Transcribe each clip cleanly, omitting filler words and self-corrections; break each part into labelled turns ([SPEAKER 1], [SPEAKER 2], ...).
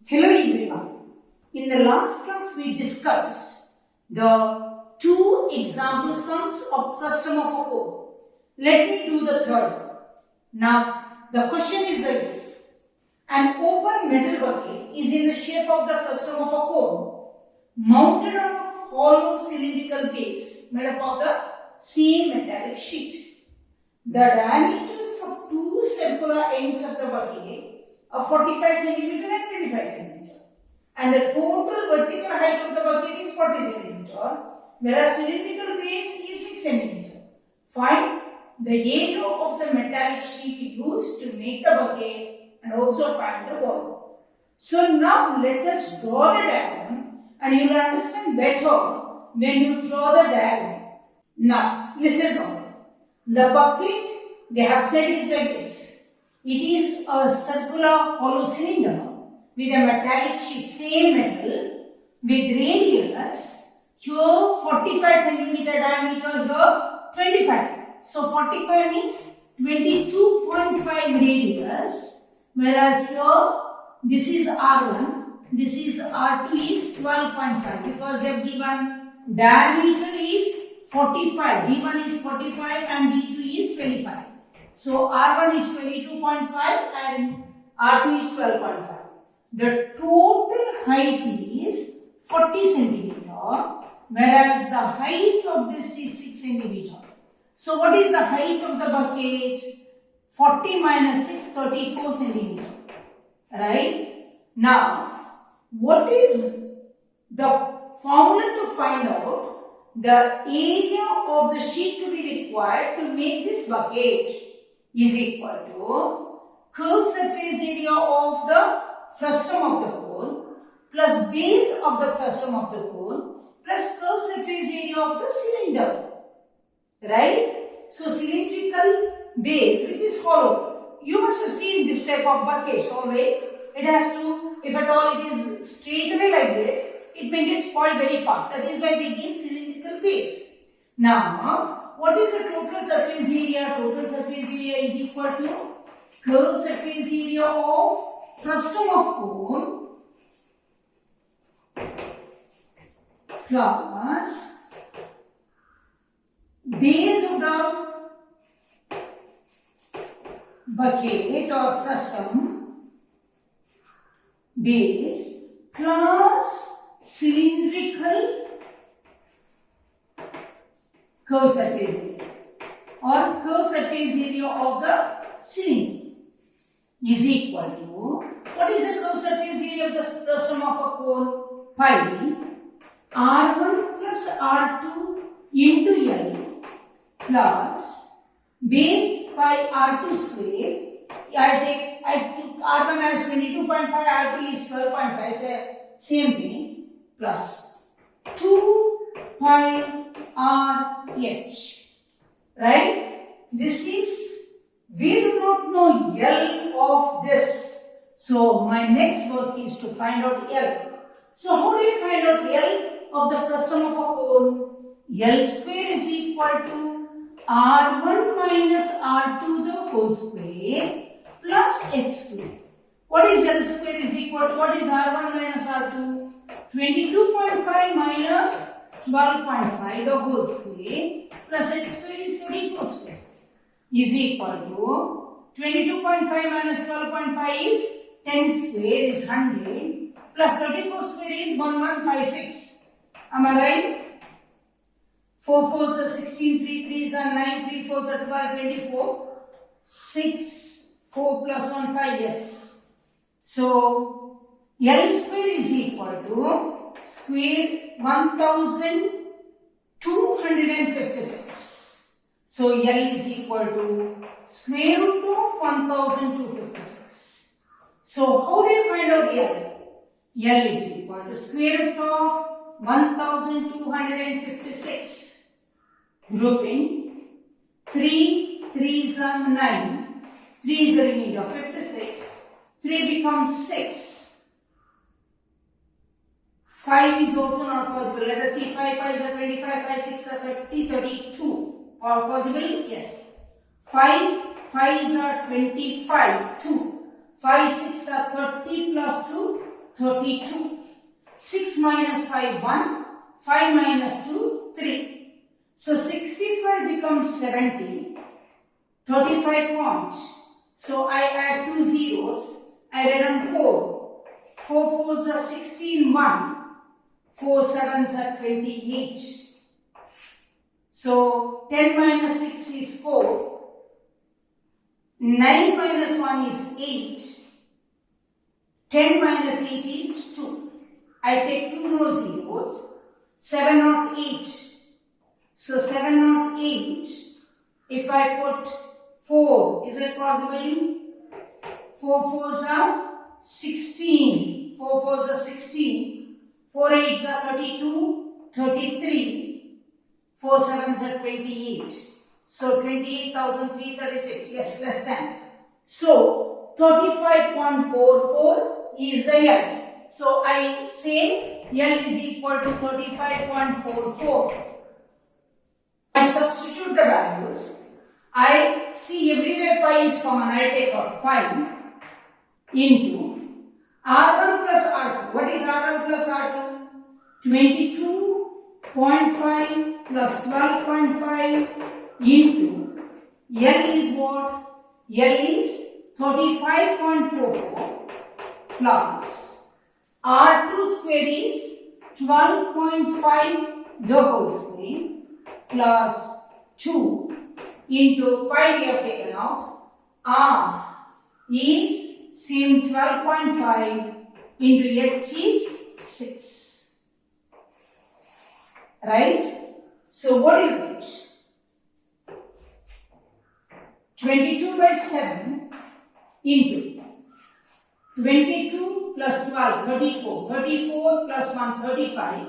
[SPEAKER 1] Hello everyone. In the last class we discussed the two example sums of frustum of a cone. Let me do the third. Now the question is like this. An open metal bucket is in the shape of the frustum of a cone mounted on a hollow cylindrical base made up of the same metallic sheet. The diameters of two circular ends of the bucket are 45 cm and 25 cm. And the total vertical height of the bucket is 40 cm, whereas cylindrical base is 6 cm. Find the area of the metallic sheet used to make the bucket and also find the volume. So now let us draw the diagram and you will understand better when you draw the diagram. Now listen now. The bucket they have said is like this. It is a circular hollow cylinder with a metallic sheet, same metal, with radius here 45 cm diameter, here 25. So 45 means 22.5 radius, whereas here this is R1, this is R2 is 12.5 because they have given diameter is 45, D1 is 45 and D2 is 25. So R1 is 22.5 and R2 is 12.5. The total height is 40 centimeter, whereas the height of this is 6 centimeter. So what is the height of the bucket? 40 minus 6, 34 centimeter. Right? Now, what is the formula to find out the area of the sheet to be required to make this bucket is equal to curved surface area of the frustum of the cone plus base of the frustum of the cone plus curved surface area of the cylinder. Right? So cylindrical base which is hollow. You must have seen this type of buckets always. It has to, if at all it is straight away like this, it may get spoiled very fast. That is why we give cylindrical base. Now, what is the total surface area? Total surface area is equal to curved surface area of frustum of cone plus base of the bucket or frustum base plus cylindrical curved surface area or curved surface area of the cylinder is equal to, what is the curved surface area of the frustum of a cone? Pi R1 plus R2 into L plus base by R2 square. I took R1 as 22.5, R2 is 12.5, same thing, plus 2 pi RH. Right? This is, we do not know L of this. So my next work is to find out L. So how do you find out L of the frustum of a cone? L square is equal to R1 minus R2 the whole square plus H square. What is L square is equal to, what is R1 minus R2? 22.5 minus 12.5 the whole square plus H square is 34 square is equal to 22.5 minus 12.5 is 10 square is 100 plus 34 square is 1156. Am I right? 4 4s are 16, 3 3s are 9, 3 4s are 12, 24. 6, 4 plus 1, 5, yes. So, L square is equal to square 1256. So, L is equal to square root of 1256. So, how do you find out L? L is equal to square root of 1256. Grouping 3 3s are 9. 3 is the remainder of 56. 3 becomes 6. 5 is also not possible. Let us see. 5 5s are 25. 5 6 are 30. 32. Or possible? Yes. 5 5s are 25. 2. 5 6 are 30 plus 2. 32. 6 minus 5, 1. 5 minus 2, 3. So 65 becomes 70. 35 points. So I add 2 zeros. I write on 4. 4 fours are 16, 1. 4 sevens are 28. So 10 minus 6 is 4. 9 minus 1 is 8. 10 minus 8 is 2. I take 2 more zeros. 7 not 8. So 7 not 8. If I put 4, is it possible? 4 fours are 16. 4 fours are 16. 4 eights are 32. 33. 4 sevens are 28. So 28,336. Yes, less than. So 35.44 is the L. So I say L is equal to 35.44. I substitute the values. I see everywhere pi is common. I take out pi into R1 plus R2. What is R1 plus R2? 22.5 plus 12.5 into L is what? L is 35.44 plus R2 square is 12.5 the whole square plus 2 into pi we have taken out. R is same 12.5 into H is 6. Right? So what do you get? 22 by 7 into 22 plus 12, 34. 34 plus 1, 35.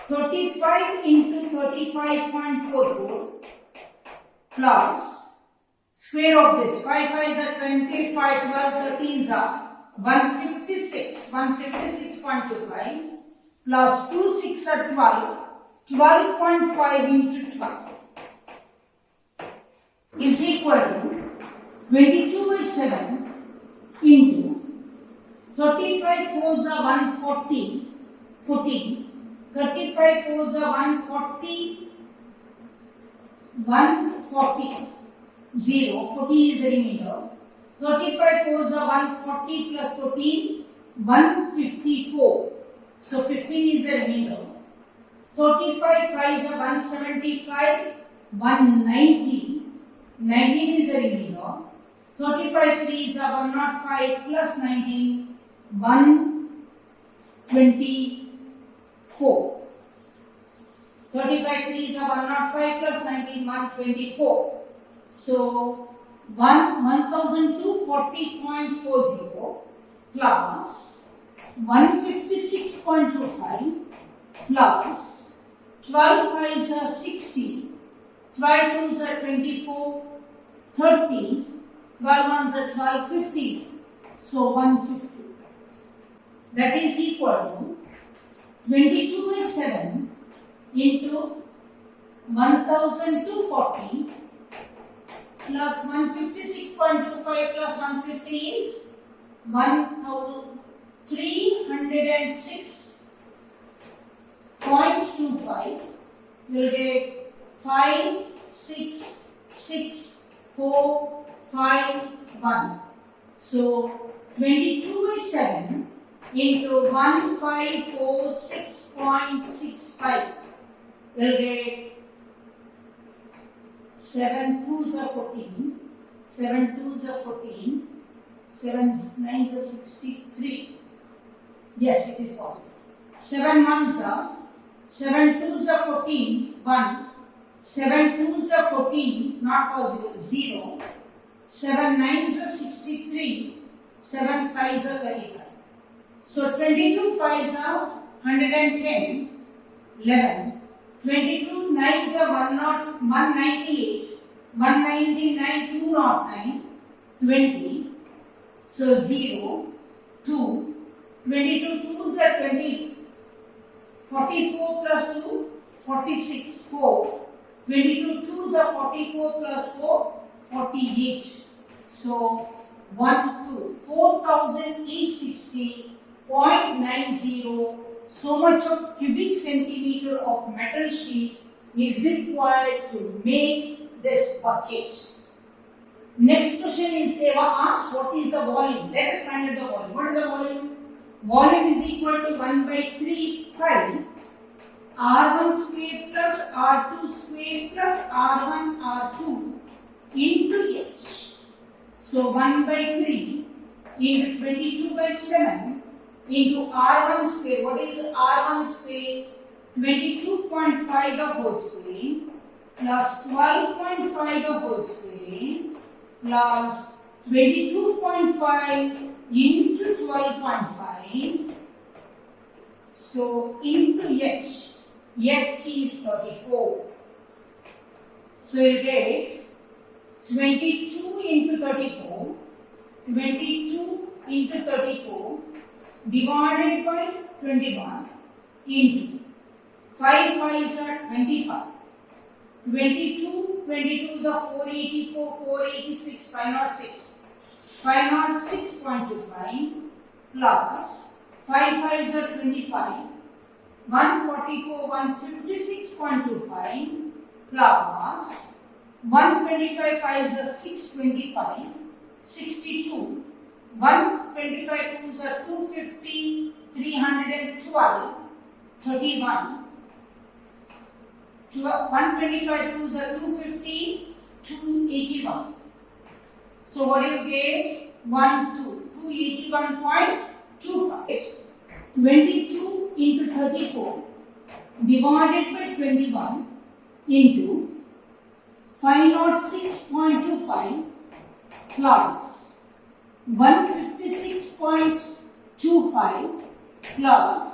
[SPEAKER 1] 35 into 35.44 plus square of this. 5 5s are 25, 12 13s are 156. 156.25 plus 2 6 are 12. 12.5 into 12 is equal to 22 by 7 into 35 fours are 140, 14. 35 fours are 140, 140, 0, 14 is the remainder. 35 fours are 140 plus 14, 154. So 15 is the remainder. 35 5s are 175, 190. 19 is the remainder. 35 3s are 105 plus 19, 124. 35 3s are 105 plus 19, 124. So 1240.40 plus 156.25 plus 12 5s are 60. 12 2s are 24, 30, 12 1s are 12, 50. So 150. That is equal to 22 by 7 into 1240 plus 156.25 plus 150 is 1306.25. We'll get 5, 6, 6, 4, 5, 1. So 22 by 7 into 1546.65. We'll get 7 2s are 14, 7 2s are 14, 7 9s are 63. Yes, it is possible. 7 1s are 7 2s are 14, 1. 7 2s are 14, not possible, 0. 7 9s are 63, 7 5s are 35. So 22 5s are 110, 11. 22 9s are 198, 199 209, 20. So 0, 2. 22 2s are 20, 44 plus 2, 46, 4. 22 2s are 44 plus 4, 48. So 1, 2, 4860.25 0.90, so much of cubic centimeter of metal sheet is required to make this bucket. Next question is, they were asked what is the volume. Let us find out the volume. What is the volume? Volume is equal to 1 by 3 pi R1 square plus R2 square plus R1 R2 into H. So 1 by 3 into 22 by 7 into R1 square. What is R1 square? 22.5 the whole square plus 12.5 the whole square plus 22.5 into 12.5. So into H. H is 34. So you get 22 into 34. 22 into 34 divided by 21 into 5 5s are 25. 22 22s are 484, 486, 506. 506.25 plus 5 5s are 25. 144, 156.25 plus 125 5s are 625, 62. 125 2s are 250, 312, 31. 125 2s are 250, 281. So what do you get? 281.25. 22 into 34 divided by 21 into 506.25 plus 156.25 plus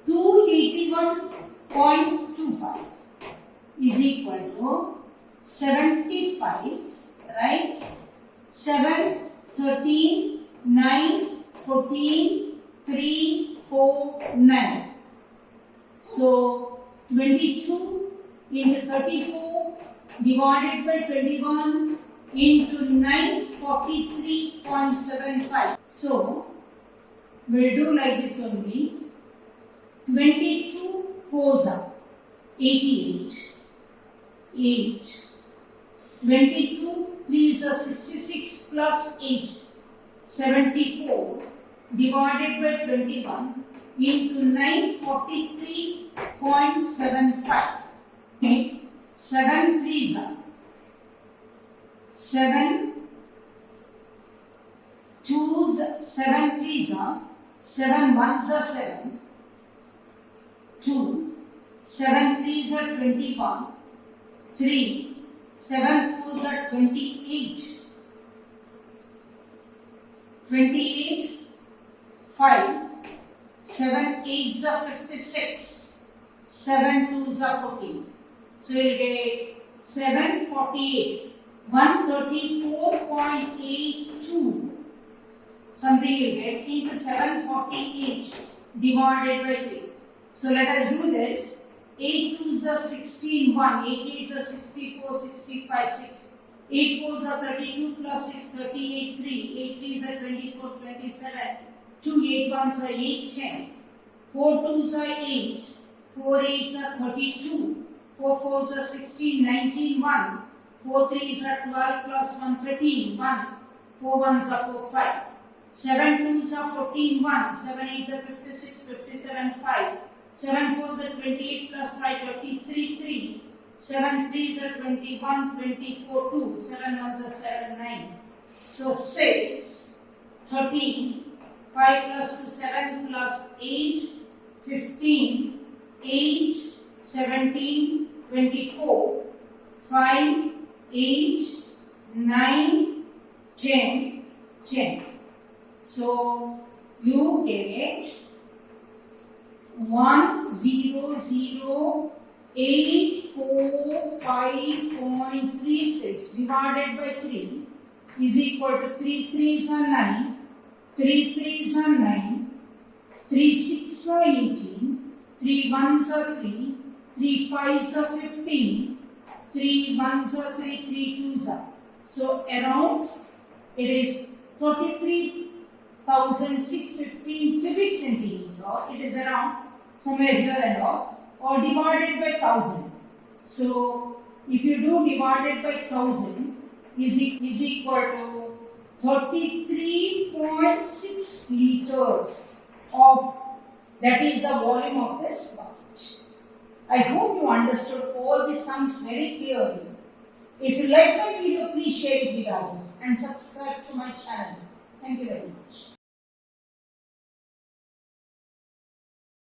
[SPEAKER 1] 281.25 is equal to 75, right? 7, 13, 9, 14, 3, 4, 9. So 22 into 34 divided by 21 into 943.75. So we'll do like this only. 22 4s are 88. 8. 22 3s are 66 plus 8. 74 divided by 21 into 943.75. Okay. 7 3s are 7 2s, 7 3s are 7 1s are 7. 2 7 3s are 21. 3 7 4s are 28. 28 5 7 8s are 56. 7 2s are 14. So you will get 748. 134.82 something you get into 748 divided by 3. So let us do this. 8 2s are 16, 1, 8 8s are 64, 65, 6. 8 4s are 32 plus 6, 38, 3. 8 3s are 24, 27. 2 8 1s are 8, 10. 4 2s are 8. 4 8s are 32. 4 4s are 16, 19, 1. 4 3s are 12 plus 1, 13, 1. 4 1s are 4, 5. 7 2s are 14, 1. 7 8s are 56, 57, 5. 7 4s are 28 plus 5, 33, 3. 7 3s are 21, 24, 2. 7 1s are 7, 9. So 6, 13, 5 plus 2, 7 plus 8, 15, 8, 17, 24, 5, 8, 9, 10, 10. So you get 100,845.36 divided by 3 is equal to 3 3s are 9, 3 3s are 9, 3 6 are 18, 3 1s are 3, 3 5s are 15, 3 1s are 3, 3 2s are. So around it is 33 1615 cubic centimeter, it is around somewhere here and all, or divided by 1000. So if you do divided by 1000 is equal to 33.6 liters of, that is the volume of this bucket. I hope you understood all the sums very clearly. If you like my video, please share it with others and subscribe to my channel. Thank you very much.